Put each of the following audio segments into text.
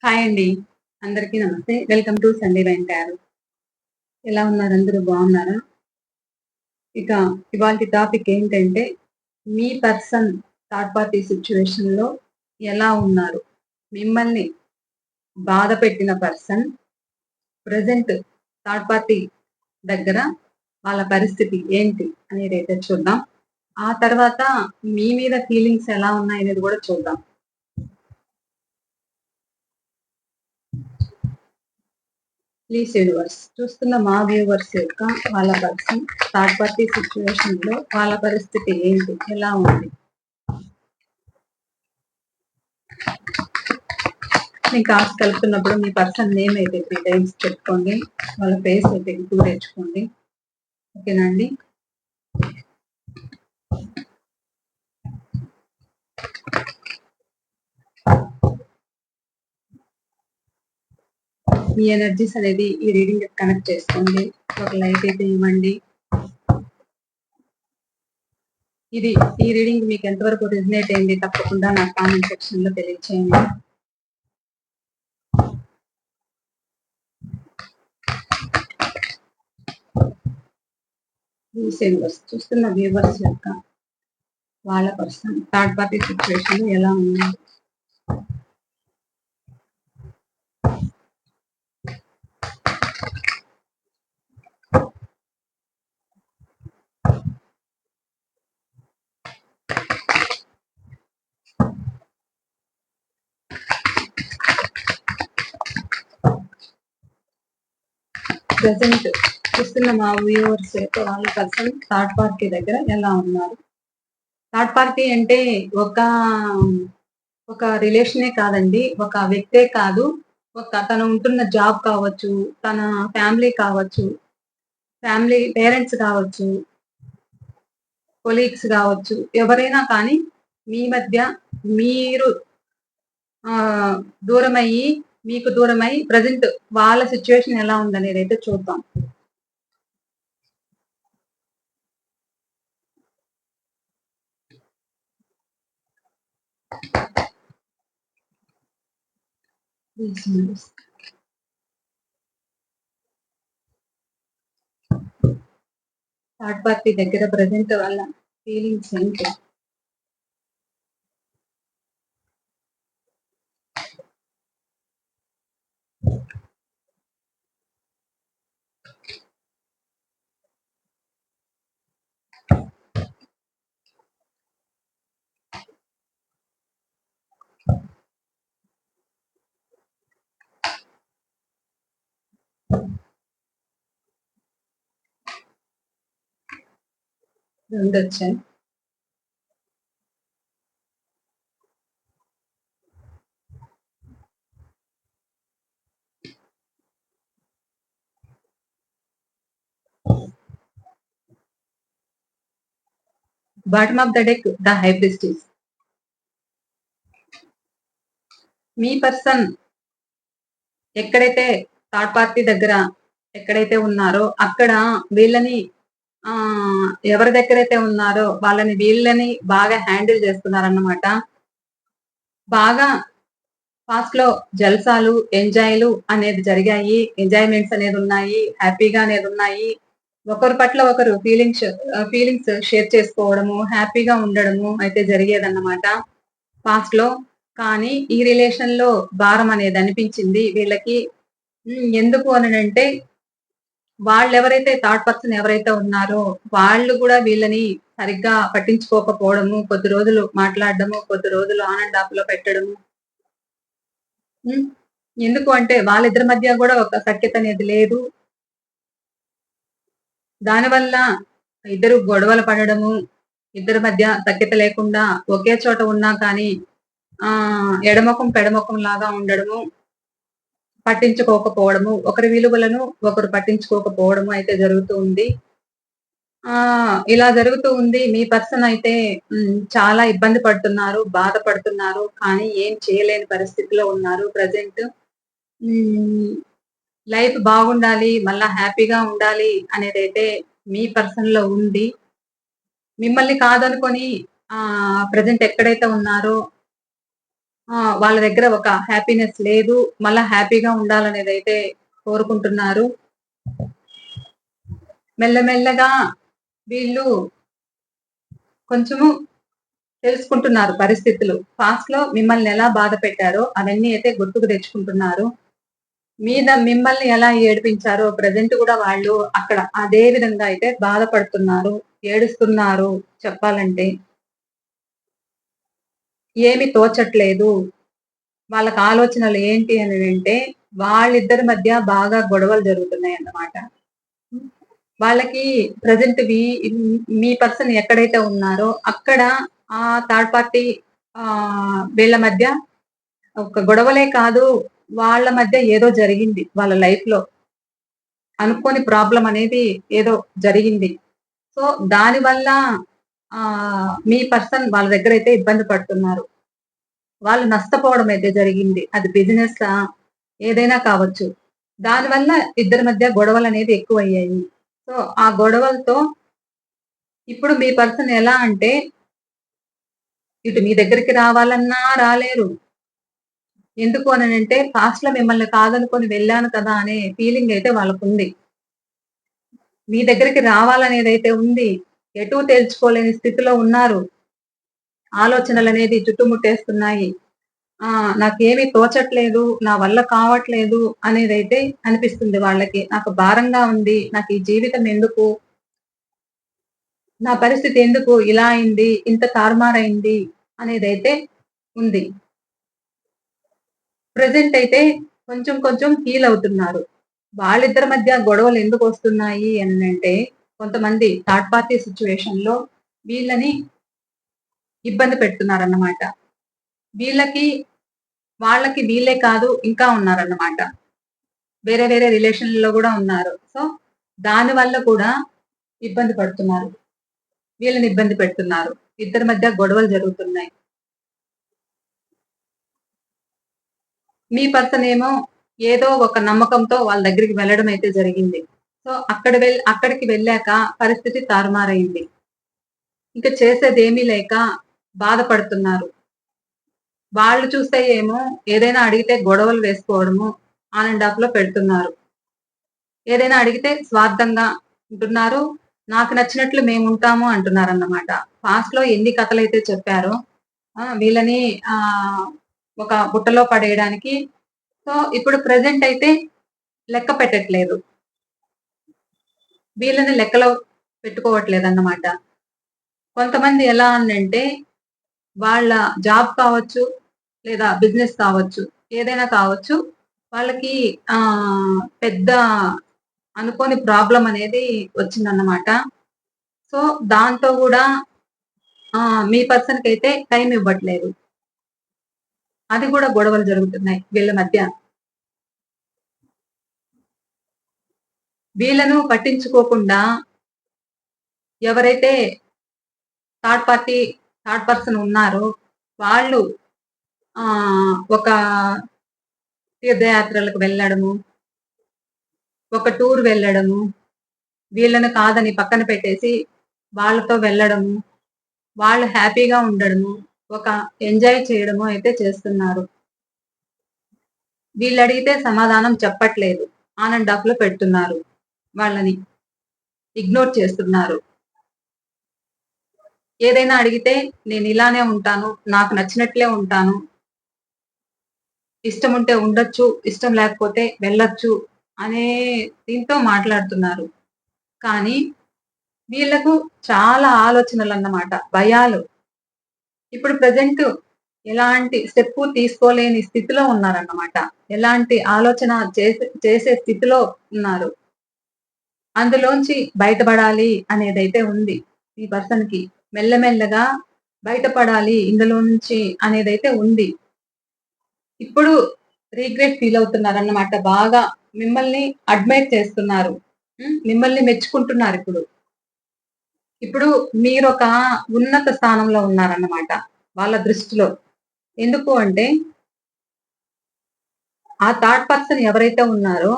Hi అండి. అందరికీ నమస్తే. Welcome to Sunday rain tarot. ఎలా ఉన్నారు? అందరూ బాగున్నారా? ఇక ఇవాల్టి టాపిక్ ఏంటంటే, మీ పర్సన్ థర్డ్ పార్టీ సిట్యుయేషన్‌లో ఎలా ఉన్నారు? మిమ్మల్ని బాధ పెట్టిన పర్సన్ ప్రెజెంట్ థర్డ్ పార్టీ దగ్గర వాళ్ళ పరిస్థితి ఏంటి అనేదైతే చూద్దాం. ఆ తర్వాత మీ మీద ఫీలింగ్స్ ఎలా ఉన్నాయనేది కూడా చూద్దాం. ప్లీజ్ యూనివర్స్ చూస్తున్న మా వ్యూవర్స్ యొక్క వాళ్ళ పర్సన్ థర్డ్ పార్టీ సిచ్యువేషన్ లో వాళ్ళ పరిస్థితి ఏంటి, ఎలా ఉంది? మీ కార్డ్స్ కలుపుతున్నప్పుడు మీ పర్సన్ నేమ్ అయితే 3 టైమ్స్ చెప్పుకోండి, వాళ్ళ ఫేస్ అయితే 2 తెచ్చుకోండి. ఓకేనా అండి? మీ ఎనర్జీస్ అనేది ఈ రీడింగ్ కనెక్ట్ చేసుకోండి. ఒక లైట్ అయితే ఇవ్వండి. ఈ రీడింగ్ మీకు ఎంతవరకు రిజనేట్ అయింది తప్పకుండా నా కామెంట్ సెక్షన్ లో తెలియచేయండి. చూస్తున్న వ్యూవర్స్ యొక్క వాళ్ళ పర్సన్ థర్డ్ పార్టీ సిచ్యువేషన్ ఎలా ఉంది? ప్రెసెంట్ చూస్తున్న మా వ్యూవర్స్ యొక్క వాళ్ళ పర్సన్ థర్డ్ పార్టీ దగ్గర ఎలా ఉన్నారు? థర్డ్ పార్టీ అంటే ఒక రిలేషనే కాదండి, ఒక వ్యక్తే కాదు, తను ఉంటున్న జాబ్ కావచ్చు, తన ఫ్యామిలీ కావచ్చు, ఫ్యామిలీ పేరెంట్స్ కావచ్చు, కొలీగ్స్ కావచ్చు, ఎవరైనా కానీ మీ మధ్య మీరు దూరమయ్యి మీకు దూరమై ప్రజెంట్ వాళ్ళ సిచ్యువేషన్ ఎలా ఉందనేది అయితే చూద్దాం. థర్డ్ పార్టీ దగ్గర ప్రజెంట్ వాళ్ళ ఫీలింగ్స్ ఏంటి? రెండు వచ్చాయి. Bottom of the deck the high priestess. Me person ఎక్కడైతే థర్డ్ పార్టీ దగ్గర ఎక్కడైతే ఉన్నారో అక్కడ వీళ్ళని ఎవరి దగ్గరైతే ఉన్నారో వాళ్ళని వీళ్ళని బాగా హ్యాండిల్ చేస్తున్నారన్నమాట. బాగా ఫాస్ట్ లో జల్సాలు ఎంజాయ్లు అనేది జరిగాయి, ఎంజాయ్మెంట్స్ అనేది ఉన్నాయి, హ్యాపీగా అనేది ఉన్నాయి. ఒకరి పట్ల ఒకరు ఫీలింగ్స్ షేర్ చేసుకోవడము, హ్యాపీగా ఉండడము అయితే జరిగేదన్నమాట పాస్ట్ లో. కానీ ఈ రిలేషన్ లో భారం అనేది అనిపించింది వీళ్ళకి. ఎందుకు అని అంటే, వాళ్ళు ఎవరైతే థర్డ్ పర్సన్ ఎవరైతే ఉన్నారో వాళ్ళు కూడా వీళ్ళని సరిగ్గా పట్టించుకోకపోవడము, కొద్ది రోజులు మాట్లాడడము, కొద్ది రోజులు ఆన్ అండ్ ఆఫ్ లో పెట్టడము. ఎందుకు అంటే వాళ్ళిద్దరి మధ్య కూడా ఒక సఖ్యత అనేది లేదు. దానివల్ల ఇద్దరు గొడవలు పడడము, ఇద్దరి మధ్య సఖ్యత లేకుండా ఒకే చోట ఉన్నా కానీ ఎడమొఖం పెడమొఖం లాగా ఉండడము, పట్టించుకోకపోవడము, ఒకరి విలువలను ఒకరు పట్టించుకోకపోవడము అయితే జరుగుతూ ఉంది. ఇలా జరుగుతూ ఉంది. మీ పర్సన్ అయితే చాలా ఇబ్బంది పడుతున్నారు, బాధపడుతున్నారు, కానీ ఏం చేయలేని పరిస్థితిలో ఉన్నారు ప్రజెంట్. లైఫ్ బాగుండాలి, మళ్ళా హ్యాపీగా ఉండాలి అనేదైతే మీ పర్సన్ లో ఉంది. మిమ్మల్ని కాదనుకొని ప్రజెంట్ ఎక్కడైతే ఉన్నారో వాళ్ళ దగ్గర ఒక హ్యాపీనెస్ లేదు. మళ్ళా హ్యాపీగా ఉండాలనేదైతే కోరుకుంటున్నారు. మెల్లమెల్లగా వీళ్ళు కొంచెము తెలుసుకుంటున్నారు పరిస్థితులు. పాస్ట్‌లో మిమ్మల్ని ఎలా బాధ పెట్టారో అవన్నీ అయితే గుర్తుకు తెచ్చుకుంటున్నారు. మిమ్మల్ని ఎలా ఏడిపించారో ప్రెజెంట్ గూడా వాళ్ళు అక్కడ అదే విధంగా అయితే బాధపడుతున్నారు, ఏడుస్తున్నారు చెప్పాలంటే. ఏమి తోచట్లేదు. వాళ్ళకి ఆలోచనలు ఏంటి అనేదంటే, వాళ్ళిద్దరి మధ్య బాగా గొడవలు జరుగుతున్నాయన్నమాట. వాళ్ళకి ప్రెజెంట్ మీ పర్సన్ ఎక్కడైతే ఉన్నారో అక్కడ థర్డ్ పార్టీ వీళ్ళ మధ్య ఒక గొడవలే కాదు, వాళ్ళ మధ్య ఏదో జరిగింది వాళ్ళ లైఫ్‌లో. అనుకోని ప్రాబ్లమ్ అనేది ఏదో జరిగింది. సో, దానివల్ల మీ పర్సన్ వాళ్ళ దగ్గరైతే ఇబ్బంది పడుతున్నారు. వాళ్ళు నష్టపోవడం అయితే జరిగింది. అది బిజినెస్సా ఏదైనా కావచ్చు. దానివల్ల ఇద్దరి మధ్య గొడవలనేది ఎక్కువయ్యాయి. సో, ఆ గొడవలతో ఇప్పుడు మీ పర్సన్ ఎలా అంటే, ఇటు మీ దగ్గరికి రావాలన్నా రాలేరు. ఎందుకు అనంటే పాస్ట్‌లో మిమ్మల్ని కాదనుకోని వెళ్ళాను కదా! అనే ఫీలింగ్ అయితే వాళ్ళకుంది. మీ దగ్గరికి రావాలనేదైతే ఉంది. ఎటూ తేల్చుకోలేని స్థితిలో ఉన్నారు. ఆలోచనలనేది చుట్టుముట్టేస్తున్నాయి. నాకేమి తోచట్లేదు, నా వల్ల కావట్లేదు అనేదైతే అనిపిస్తుంది వాళ్ళకి. నాకు భారంగా ఉంది. నాకు ఈ జీవితం ఎందుకు? నా పరిస్థితి ఎందుకు ఇలా అయింది? ఇంత తారుమారైంది అనేదైతే ఉంది. ప్రెజెంట్ అయితే కొంచెం కొంచెం హీల్ అవుతున్నారు. వాళ్ళిద్దరి మధ్య గొడవలు ఎందుకొస్తున్నాయి అనంటే, కొంతమంది థర్డ్ పార్టీ సిట్యుయేషన్‌లో వీళ్ళని ఇబ్బంది పెడుతున్నారన్నమాట. వీళ్ళకి, వాళ్ళకి వీళ్ళే కాదు ఇంకా ఉన్నారన్నమాట. వేరే వేరే రిలేషన్‌లో గూడా ఉన్నారు. సో, దాని వల్ల కూడా ఇబ్బంది పడుతున్నారు. వీళ్ళని ఇబ్బంది పెడుతున్నారు. ఇద్దరి మధ్య గొడవలు జరుగుతున్నాయి. మీ పర్సన్ ఏమో ఏదో ఒక నమ్మకంతో వాళ్ళ దగ్గరికి వెళ్ళడం అయితే జరిగింది. సో, అక్కడికి వెళ్ళాక పరిస్థితి తారుమారైంది. ఇంక చేసేదేమీ లేక బాధపడుతున్నారు. వాళ్ళు చూస్తే ఏమో ఏదైనా అడిగితే గొడవలు వేసుకోవడము, ఆన్ అండ్ ఆఫ్‌లో పెడుతున్నారు. ఏదైనా అడిగితే స్వార్థంగా ఉంటున్నారు. నాకు నచ్చినట్లు మేముంటాము అంటున్నారన్నమాట. పాస్ట్‌లో ఎన్ని కథలైతే చెప్పారో వీళ్ళని ఆహ్, ఒక బుట్టలో పడేయడానికి. సో, ఇప్పుడు ప్రెజెంట్ అయితే లెక్క పెట్టట్లేదు. వీళ్ళని లెక్కలో పెట్టుకోవట్లేదన్నమాట. కొంతమంది ఎలా అనంటే వాళ్ళ జాబ్ కావచ్చు, లేదా బిజినెస్ కావచ్చు, ఏదైనా కావచ్చు. వాళ్ళకి పెద్ద అనుకోని ప్రాబ్లమ్ అనేది వచ్చిందన్నమాట. సో, దాంతో గూడా మీ పర్సన్‌కైతే టైమ్ ఇవ్వట్లేదు. అది గూడా గొడవలు జరుగుతున్నాయి వీళ్ళ మధ్య. వీళ్ళను పట్టించుకోకుండా ఎవరైతే థర్డ్ పార్టీ, థర్డ్ పర్సన్ ఉన్నారో వాళ్ళు ఒక తీర్థయాత్రలకు వెళ్ళడము, ఒక టూర్ వెళ్ళడము, వీళ్ళని కాదని పక్కన పెట్టేసి వాళ్ళతో వెళ్ళడము, వాళ్ళు హ్యాపీగా ఉండడము, ఒక ఎంజాయ్ చేయడము అయితే చేస్తున్నారు. వీళ్ళడిగితే సమాధానం చెప్పట్లేదు. ఆన్ అండ్ ఆఫ్‌లో పెడుతున్నారు. వాళ్ళని ఇగ్నోర్ చేస్తున్నారు. ఏదైనా అడిగితే నేనిలానే ఉంటాను. నాకు నచ్చినట్లే ఉంటాను. ఇష్టముంటే ఉండొచ్చు, ఇష్టం లేకపోతే వెళ్ళొచ్చు అనే దీంతో మాట్లాడుతున్నారు. కానీ వీళ్ళకు చాలా ఆలోచనలన్నమాట. భయాలు. ఇప్పుడు ప్రెజెంట్ ఎలాంటి స్టెప్పు తీసుకోలేని స్థితిలో ఉన్నారన్నమాట. ఎలాంటి ఆలోచన చేసే స్థితిలో ఉన్నారు. అందులోంచి బయటపడాలి అనేదైతే ఉంది ఈ పర్సన్‌కి. మెల్లమెల్లగా బయటపడాలి ఇందులో నుంచి అనేదైతే ఉంది. ఇప్పుడు రిగ్రెట్ ఫీల్ అవుతున్నారన్నమాట. బాగా మిమ్మల్ని అడ్మైర్ చేస్తున్నారు. మిమ్మల్ని మెచ్చుకుంటున్నారిప్పుడు. ఇప్పుడు మీరొక ఉన్నత స్థానంలో ఉన్నారన్నమాట వాళ్ళ దృష్టిలో. ఎందుకు అంటే, ఆ థర్డ్ పర్సన్ ఎవరైతే ఉన్నారో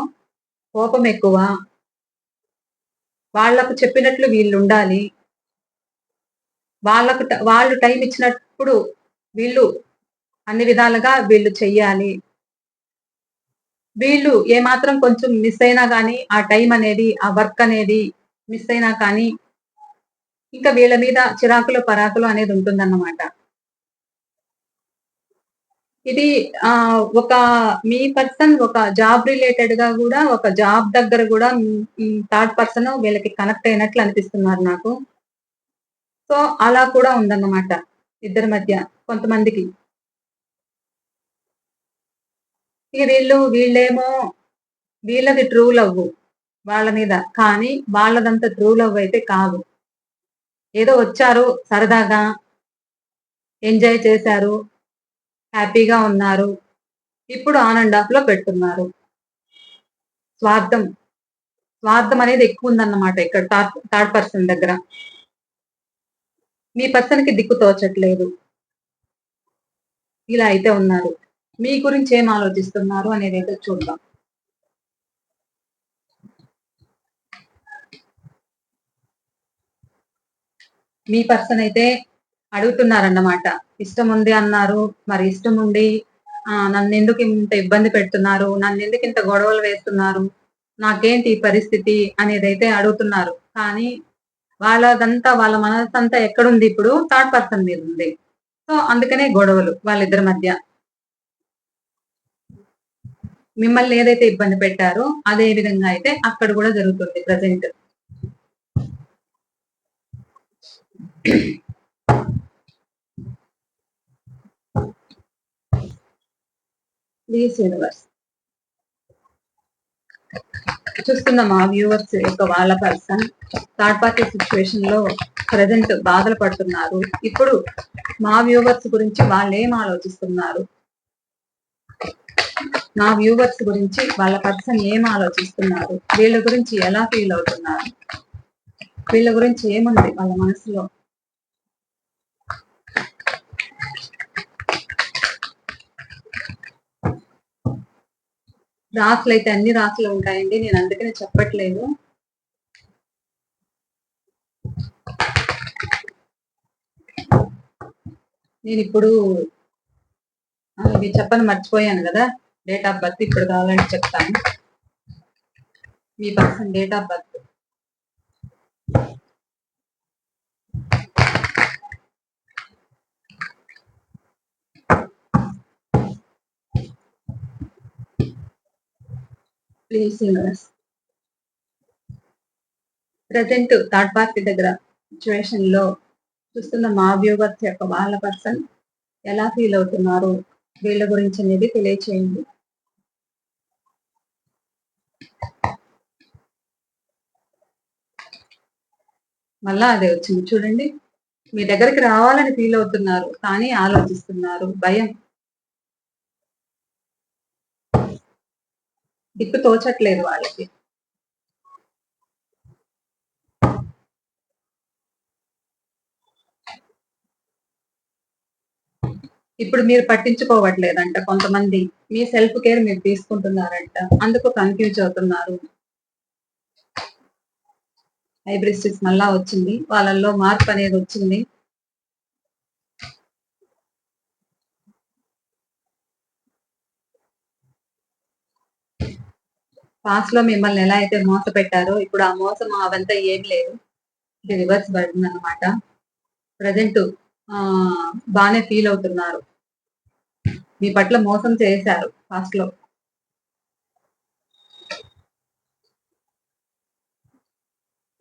కోపం ఎక్కువ. వాళ్ళకు చెప్పినట్లు వీళ్ళుండాలి. వాళ్ళు టైమ్ ఇచ్చినప్పుడు వీళ్ళు అన్ని విధాలుగా వీళ్ళు చెయ్యాలి. వీళ్ళు ఏమాత్రం కొంచెం మిస్ అయినా గానీ, ఆ టైం అనేది, ఆ వర్క్ అనేది మిస్ అయినా కానీ, ఇంకా వీళ్ళ మీద చిరాకులు, పరాకులు అనేది ఉంటుందన్నమాట. ఇది ఒక మీ పర్సన్ ఒక జాబ్ రిలేటెడ్‌గా గూడా, ఒక జాబ్ దగ్గర గూడా థర్డ్ పర్సన్ వీళ్ళకి కనెక్ట్ అయినట్లు అనిపిస్తున్నారు నాకు. సో, అలా కూడా ఉందన్నమాట ఇద్దరి మధ్య కొంతమందికి. ఇక వీళ్ళేమో వీళ్ళది ట్రూ లవ్వు వాళ్ళ మీద. కానీ వాళ్ళదంత ట్రూ లవ్ అయితే కాదు. ఏదో వచ్చారు సరదాగా, ఎంజాయ్ చేశారు, హ్యాపీగా ఉన్నారు. ఇప్పుడు ఆన్ అండ్ ఆఫ్‌లో పెట్టున్నారు. స్వార్థం, స్వార్థం అనేది ఎక్కువుందన్నమాట ఇక్కడ థర్డ్ పర్సన్ దగ్గర. మీ పర్సన్‌కి దిక్కు తోచట్లేదు. ఇలా అయితే ఉన్నారు. మీ గురించి ఏం ఆలోచిస్తున్నారు అనేదైతే చూద్దాం. మీ పర్సన్ అయితే అడుగుతున్నారన్నమాట. ఇష్టముంది అన్నారు. మరి ఇష్టముండి నన్నెందుకు ఇంత ఇబ్బంది పెడుతున్నారు? నన్నెందుకు ఇంత గొడవలు వేస్తున్నారు? నాకేంటి ఈ పరిస్థితి అనేదైతే అడుగుతున్నారు. కానీ వాళ్ళదంతా వాళ్ళ మనసంతా ఎక్కడుంది ఇప్పుడు? Third person మీదుంది. సో, అందుకనే గొడవలు వాళ్ళిద్దరి మధ్య. మిమ్మల్ని ఏదైతే ఇబ్బంది పెట్టారో అదే విధంగా అయితే అక్కడ గూడా జరుగుతుంది ప్రెజెంట్. Please universe. చూస్తున్న మా వ్యూవర్స్ యొక్క వాళ్ళ పర్సన్ థర్డ్ పార్టీ సిచ్యువేషన్ లో ప్రెజెంట్ బాధలు పడుతున్నారు. ఇప్పుడు మా వ్యూవర్స్ గురించి వాళ్ళు ఏం ఆలోచిస్తున్నారు? నా వ్యూవర్స్ గురించి వాళ్ళ పర్సన్ ఏం ఆలోచిస్తున్నారు? వీళ్ళ గురించి ఎలా ఫీల్ అవుతున్నారు? వీళ్ళ గురించి ఏముంది వాళ్ళ మనసులో? రాసులు అయితే అన్ని రాసులు ఉంటాయండి. నేను అందుకనే చెప్పట్లేదు. నేను ఇప్పుడు ఇవి చెప్పని మర్చిపోయాను కదా. డేట్ ఆఫ్ బర్త్ ఇప్పుడు కావాలంటే చెప్తాను. మీ person date of birth please universe. Present third party దగ్గర సిచ్యువేషన్ లో చూస్తున్న మా వ్యూవర్స్ యొక్క వాళ్ళ పర్సన్ ఎలా ఫీల్ అవుతున్నారు? వీళ్ళ గురించి అనేది తెలియచేయండి. మళ్ళా అదే వచ్చింది చూడండి. మీ దగ్గరికి రావాలని ఫీల్ అవుతున్నారు, కానీ ఆలోచిస్తున్నారు. భయం, దిక్కు తోచట్లేదు వాళ్ళకి. ఇప్పుడు మీరు పట్టించుకోవట్లేదంట కొంతమంది. మీ సెల్ఫ్ కేర్ మీరు తీసుకుంటున్నారంట. అందుకు కన్‌ఫ్యూజ్ అవుతున్నారు. హైబ్రిస్టిస్ మళ్ళా వచ్చింది. వాళ్ళల్లో మార్పు అనేది వచ్చింది. పాస్ట్ లో మిమ్మల్ని ఎలా అయితే మోసపెట్టారో ఇప్పుడు ఆ మోసం అవంతా ఏం లేదు. ఇది రివర్స్ పడిందన్నమాట. ప్రెజెంట్ బానే ఫీల్ అవుతున్నారు. మీ పట్ల మోసం చేశారు పాస్ట్ లో.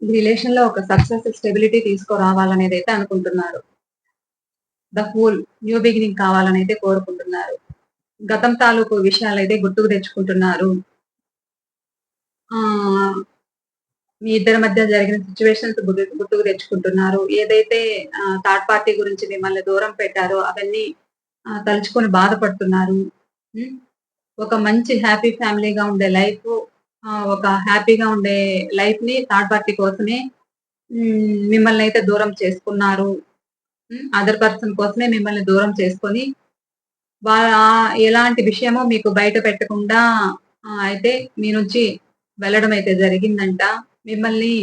ఈ రిలేషన్ లో ఒక సక్సెస్, స్టెబిలిటీ తీసుకురావాలనేది అయితే అనుకుంటున్నారు. ద ఫూల్, న్యూ బిగినింగ్ కావాలని అయితే కోరుకుంటున్నారు. గతం తాలూకు విషయాలైతే గుర్తుకు తెచ్చుకుంటున్నారు. ఆహ్, మీ ఇద్దరి మధ్య జరిగిన సిట్యుయేషన్స్ గుర్తుకు తెచ్చుకుంటున్నారు. ఏదైతే థర్డ్ పార్టీ గురించి మిమ్మల్ని దూరం పెట్టారో అవన్నీ తలుచుకొని బాధపడుతున్నారు. హ్మ్. ఒక మంచి హ్యాపీ ఫ్యామిలీగా ఉండే లైఫ్, ఒక హ్యాపీగా ఉండే లైఫ్‌ని థర్డ్ పార్టీ కోసమే మిమ్మల్నయితే దూరం చేసుకున్నారు. అదర్ పర్సన్ కోసమే మిమ్మల్ని దూరం చేసుకొని, ఎలాంటి విషయమో మీకు బయట పెట్టకుండా అయితే మీ నుంచి వెళ్ళడం అయితే జరిగిందంట. మిమ్మల్ని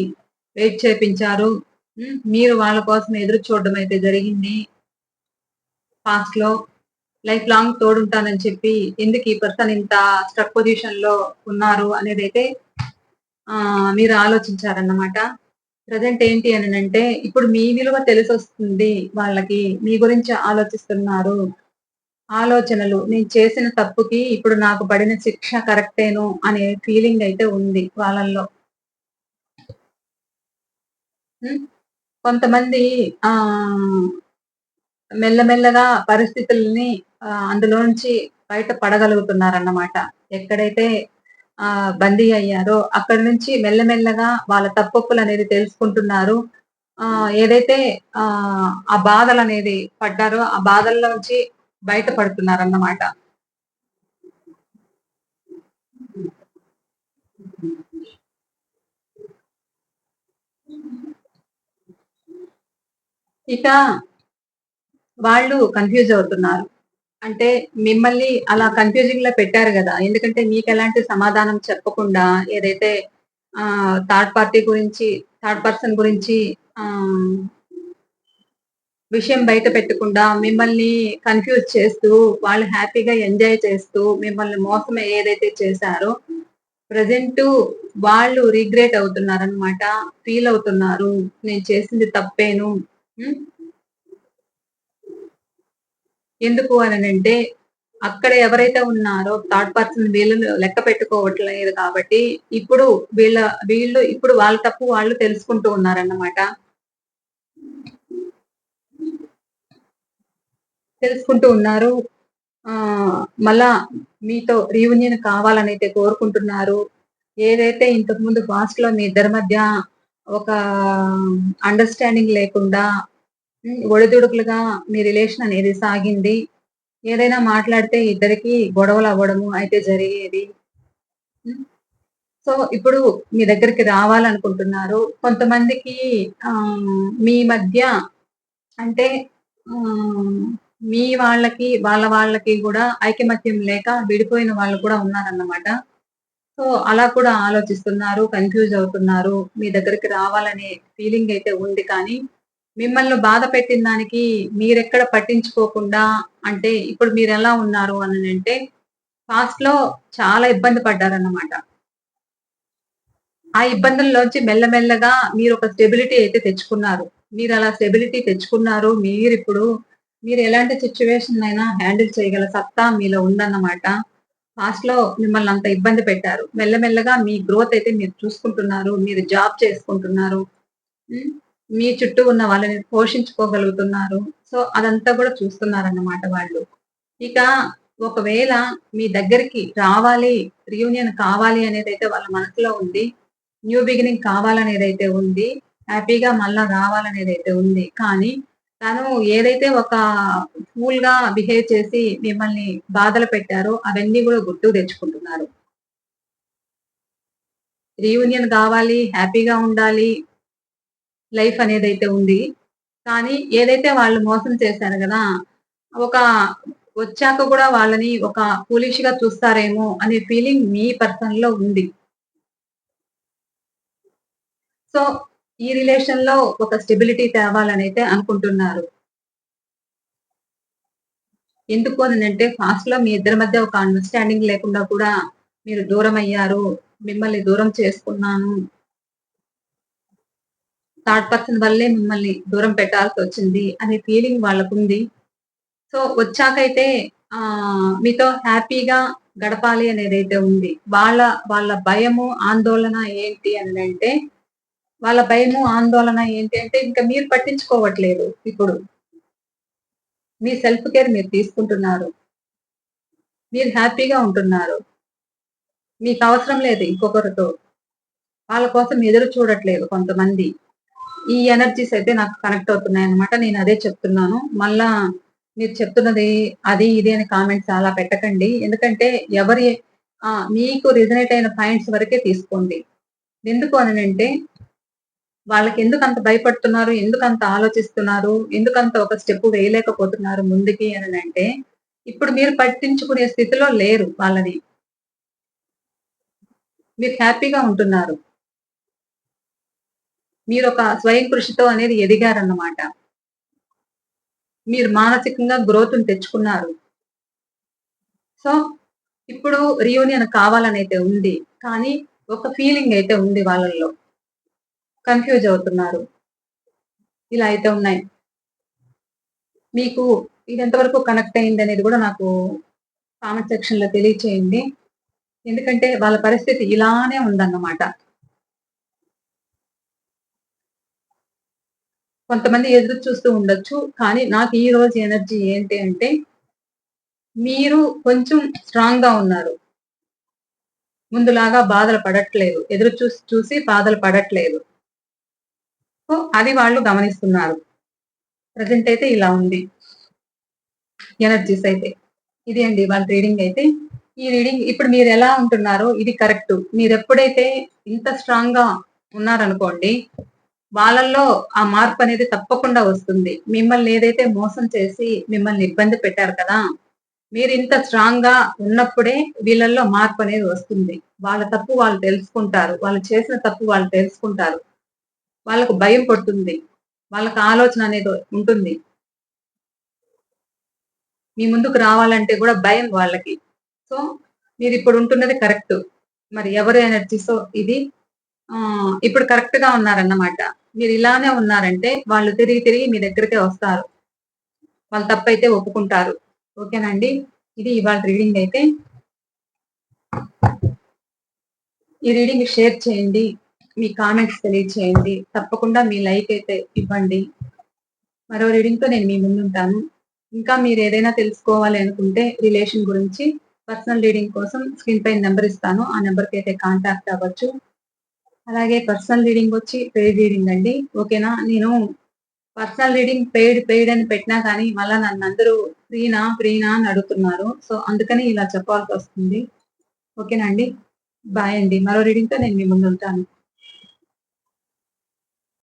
వెయిట్ చేపించారు. మీరు వాళ్ళ కోసం ఎదురు చూడడం అయితే జరిగింది పాస్ట్‌లో. లైఫ్ లాంగ్ తోడుంటానని చెప్పి ఎందుకు ఈ పర్సన్ ఇంత స్ట్రక్ పొజిషన్ లో ఉన్నారు అనేదైతే మీరు ఆలోచించారన్నమాట. ప్రెజెంట్ ఏంటి అనంటే ఇప్పుడు మీ విలువ తెలిసొస్తుంది వాళ్ళకి. మీ గురించి ఆలోచిస్తున్నారు. ఆలోచనలు నేను చేసిన తప్పుకి ఇప్పుడు నాకు పడిన శిక్ష కరెక్టేను అనే ఫీలింగ్ అయితే ఉంది వాళ్ళల్లో. హ్మ్. కొంతమంది ఆహ్, మెల్లమెల్లగా పరిస్థితుల్ని అందులోంచి బయట పడగలుగుతున్నారన్నమాట. ఎక్కడైతే బందీ అయ్యారో అక్కడి నుంచి మెల్లమెల్లగా వాళ్ళ తప్పొప్పులనేది తెలుసుకుంటున్నారు. ఏదైతే ఆ బాధలనేది పడ్డారో ఆ బాధల్లోంచి బయట పడుతున్నారన్నమాట. ఇక వాళ్ళు కన్‌ఫ్యూజ్ అవుతున్నారు. అంటే మిమ్మల్ని అలా కన్‌ఫ్యూజింగ్‌లో పెట్టారు గదా! ఎందుకంటే మీకెలాంటి సమాధానం చెప్పకుండా ఏదైతే థర్డ్ పార్టీ గురించి, థర్డ్ పర్సన్ గురించి ఆహ్, విషయం బయట పెట్టకుండా మిమ్మల్ని కన్‌ఫ్యూజ్ చేస్తూ, వాళ్ళు హ్యాపీగా ఎంజాయ్ చేస్తూ, మిమ్మల్ని మోసం ఏదైతే చేశారో, ప్రెజెంటు వాళ్ళు రిగ్రెట్ అవుతున్నారనమాట. ఫీల్ అవుతున్నారు. నేను చేసింది తప్పేను. హ్మ్. ఎందుకు అననంటే, అక్కడ ఎవరైతే ఉన్నారో థర్డ్ పర్సన్ వీళ్ళని లెక్క పెట్టుకోవట్లేదు కాబట్టి, ఇప్పుడు వీళ్ళ వీళ్ళు ఇప్పుడు వాళ్ళ తప్పు వాళ్ళు తెలుసుకుంటూ ఉన్నారన్నమాట. తెలుసుకుంటూ ఉన్నారు. మళ్ళా మీతో రీయూనియన్ కావాలనైతే కోరుకుంటున్నారు. ఏదైతే ఇంతకుముందు పాస్ట్‌లో మీ ఇద్దరి మధ్య ఒక అండర్‌స్టాండింగ్ లేకుండా ఒడిదుడుకులుగా మీ రిలేషన్ అనేది సాగింది. ఏదైనా మాట్లాడితే ఇద్దరికీ గొడవలవ్వడము అయితే జరిగేది. హ్మ్. సో, ఇప్పుడు మీ దగ్గరికి రావాలనుకుంటున్నారు. కొంతమందికి మీ మధ్య అంటే ఆహ్, మీ వాళ్ళకి, వాళ్ళ వాళ్ళకి గూడా ఐకమత్యం లేక విడిపోయిన వాళ్ళు కూడా ఉన్నారన్నమాట. సో, అలా కూడా ఆలోచిస్తున్నారు. కన్‌ఫ్యూజ్ అవుతున్నారు. మీ దగ్గరికి రావాలనే ఫీలింగ్ అయితే ఉంది కానీ, మిమ్మల్ని బాధ పెట్టిన దానికి మీరెక్కడ పట్టించుకోకుండా అంటే ఇప్పుడు మీరెలా ఉన్నారు అననంటే, పాస్ట్‌లో చాలా ఇబ్బంది పడ్డారన్నమాట. ఆ ఇబ్బందుల్లోంచి మెల్లమెల్లగా మీరొక స్టెబిలిటీ అయితే తెచ్చుకున్నారు. మీరలా స్టెబిలిటీ తెచ్చుకున్నారు. మీరు ఎలాంటి సిట్యుయేషన్‌నైనా హ్యాండిల్ చేయగల సత్తా మీలో ఉందన్నమాట. పాస్ట్‌లో మిమ్మల్ని అంత ఇబ్బంది పెట్టారు. మెల్లమెల్లగా మీ గ్రోత్ అయితే మీరు చూసుకుంటున్నారు. మీరు జాబ్ చేసుకుంటున్నారు. హ్మ్. మీ చుట్టూ ఉన్న వాళ్ళని పోషించుకోగలుగుతున్నారు. సో, అదంతా కూడా చూస్తున్నారన్నమాట వాళ్ళు. ఇక ఒకవేళ మీ దగ్గరికి రావాలి, రీయూనియన్ కావాలి అనేదైతే వాళ్ళ మనసులో ఉంది. న్యూ బిగినింగ్ కావాలనేదైతే ఉంది. హ్యాపీగా మళ్ళా రావాలనేదైతే ఉంది. కానీ తను ఏదైతే ఒక ఫూల్‌గా బిహేవ్ చేసి మిమ్మల్ని బాధలు పెట్టారో అవన్నీ గూడా గుర్తుకు తెచ్చుకుంటున్నారు. రీయూనియన్ కావాలి, హ్యాపీగా ఉండాలి, లైఫ్ అనేదైతే ఉంది. కానీ ఏదైతే వాళ్ళు మోసం చేశారు గదా! ఒక వచ్చాక గూడా వాళ్ళని ఒక ఫూలిష్‌గా చూస్తారేమో అనే ఫీలింగ్ మీ పర్సన్‌లో ఉంది. సో, ఈ రిలేషన్‌లో ఒక స్టెబిలిటీ తేవాలనైతే అనుకుంటున్నారు. ఎందుకు అనంటే పాస్ట్‌లో మీ ఇద్దరి మధ్య ఒక అండర్‌స్టాండింగ్ లేకుండా కూడా మీరు దూరమయ్యారు. మిమ్మల్ని దూరం చేసుకున్నాను. థర్డ్ పర్సన్ వల్లే మిమ్మల్ని దూరం పెట్టాల్సొచ్చింది అనే ఫీలింగ్ వాళ్ళకుంది. సో, వచ్చాకైతే మీతో హ్యాపీగా గడపాలి అనేదైతే ఉంది. వాళ్ళ భయము, ఆందోళన ఏంటి అనంటే, వాళ్ళ భయము, ఆందోళన ఏంటి అంటే, ఇంక మీరు పట్టించుకోవట్లేదు ఇప్పుడు. మీ సెల్ఫ్ కేర్ మీరు తీసుకుంటున్నారు. మీరు హ్యాపీగా ఉంటున్నారు. మీకవసరం లేదు ఇంకొకరితో. వాళ్ళ కోసం ఎదురు చూడట్లేదు కొంతమంది. ఈ ఎనర్జీస్ అయితే నాకు కనెక్ట్ అవుతున్నాయన్నమాట. నేనదే చెప్తున్నాను. మళ్ళా మీరు చెప్తున్నది అది, ఇది అని కామెంట్స్ అలా పెట్టకండి. ఎందుకంటే ఎవరి మీకు రిజనేట్ అయిన పాయింట్స్ వరకే తీసుకోండి. ఎందుకు అనంటే వాళ్ళకెందుకంత భయపడుతున్నారు? ఎందుకంత ఆలోచిస్తున్నారు? ఎందుకంత ఒక స్టెప్ వేయలేకపోతున్నారు ముందుకి అనంటే, ఇప్పుడు మీరు పట్టించుకునే స్థితిలో లేరు వాళ్ళని. మీరు హ్యాపీగా ఉంటున్నారు. మీరొక స్వయం కృషితో అనేది ఎదిగారన్నమాట. మీరు మానసికంగా గ్రోత్‌ని తెచ్చుకున్నారు. సో ఇప్పుడు రీయూనియన్ కావాలని అయితే ఉంది. కానీ ఒక ఫీలింగ్ అయితే ఉంది వాళ్ళల్లో. కన్‌ఫ్యూజ్ అవుతున్నారు. ఇలా అయితే ఉన్నాయి. మీకు ఇది ఎంతవరకు కనెక్ట్ అయిందనేది గూడా నాకు కామెంట్ సెక్షన్‌లో తెలియచేయండి. ఎందుకంటే వాళ్ళ పరిస్థితి ఇలానే ఉందన్నమాట. కొంతమంది ఎదురు చూస్తూ ఉండొచ్చు. కానీ నాకు ఈ రోజు ఎనర్జీ ఏంటి అంటే, మీరు కొంచెం స్ట్రాంగ్‌గా ఉన్నారు. ముందులాగా బాధలు పడట్లేదు. ఎదురు చూసి చూసి బాధలు పడట్లేదు. సో, అది వాళ్ళు గమనిస్తున్నారు. ప్రెజెంట్ అయితే ఇలా ఉంది. ఎనర్జీస్ అయితే. ఇది అండి వాళ్ళ రీడింగ్ అయితే. ఈ రీడింగ్ ఇప్పుడు మీరెలా ఉంటున్నారో ఇది కరెక్టు. మీరెప్పుడైతే ఇంత స్ట్రాంగ్‌గా ఉన్నారనుకోండి, వాళ్ళల్లో ఆ మార్పనేది తప్పకుండా వస్తుంది. మిమ్మల్ని ఏదైతే మోసం చేసి మిమ్మల్ని ఇబ్బంది పెట్టారు కదా! మీరింత స్ట్రాంగ్‌గా ఉన్నప్పుడే వీళ్ళల్లో మార్పనేది వస్తుంది. వాళ్ళ తప్పు వాళ్ళు తెలుసుకుంటారు. వాళ్ళు చేసిన తప్పు వాళ్ళు తెలుసుకుంటారు. వాళ్ళకు భయం పడుతుంది. వాళ్ళకి ఆలోచన అనేది ఉంటుంది. మీ ముందుకు రావాలంటే గూడా భయం వాళ్ళకి. సో, మీరిప్పుడు ఉంటున్నది కరెక్టు. మరి ఎవరి ఎనర్జీసో ఇది ఇప్పుడు కరెక్ట్‌గా ఉన్నారన్నమాట. మీరిలానే ఉన్నారంటే వాళ్ళు తిరిగి తిరిగి మీ దగ్గరికే వస్తారు. వాళ్ళ తప్పైతే ఒప్పుకుంటారు. ఓకేనా అండి? ఇది ఇవాళ రీడింగ్ అయితే. ఈ రీడింగ్ షేర్ చేయండి. మీ కామెంట్స్ తెలియచేయండి. తప్పకుండా మీ లైక్ అయితే ఇవ్వండి. మరో రీడింగ్‌తో నేను మీ ముందుంటాను. ఇంకా మీరేదైనా తెలుసుకోవాలి అనుకుంటే రిలేషన్ గురించి పర్సనల్ రీడింగ్ కోసం స్క్రీన్ పైన నంబర్ ఇస్తాను. ఆ నంబర్‌కైతే కాంటాక్ట్ అవ్వచ్చు. అలాగే పర్సనల్ రీడింగ్ వచ్చి పెయిడ్ రీడింగ్ అండి. ఓకేనా? నేను పర్సనల్ రీడింగ్ పెయిడ్ అని పెట్టినా కానీ మళ్ళా నన్నందరూ ఫ్రీనా అని అడుగుతున్నారు. సో, అందుకని ఇలా చెప్పాల్సొస్తుంది. ఓకేనా అండి? బాయ్ అండి. మరో రీడింగ్‌తో నేను మీ ముందుంటాను.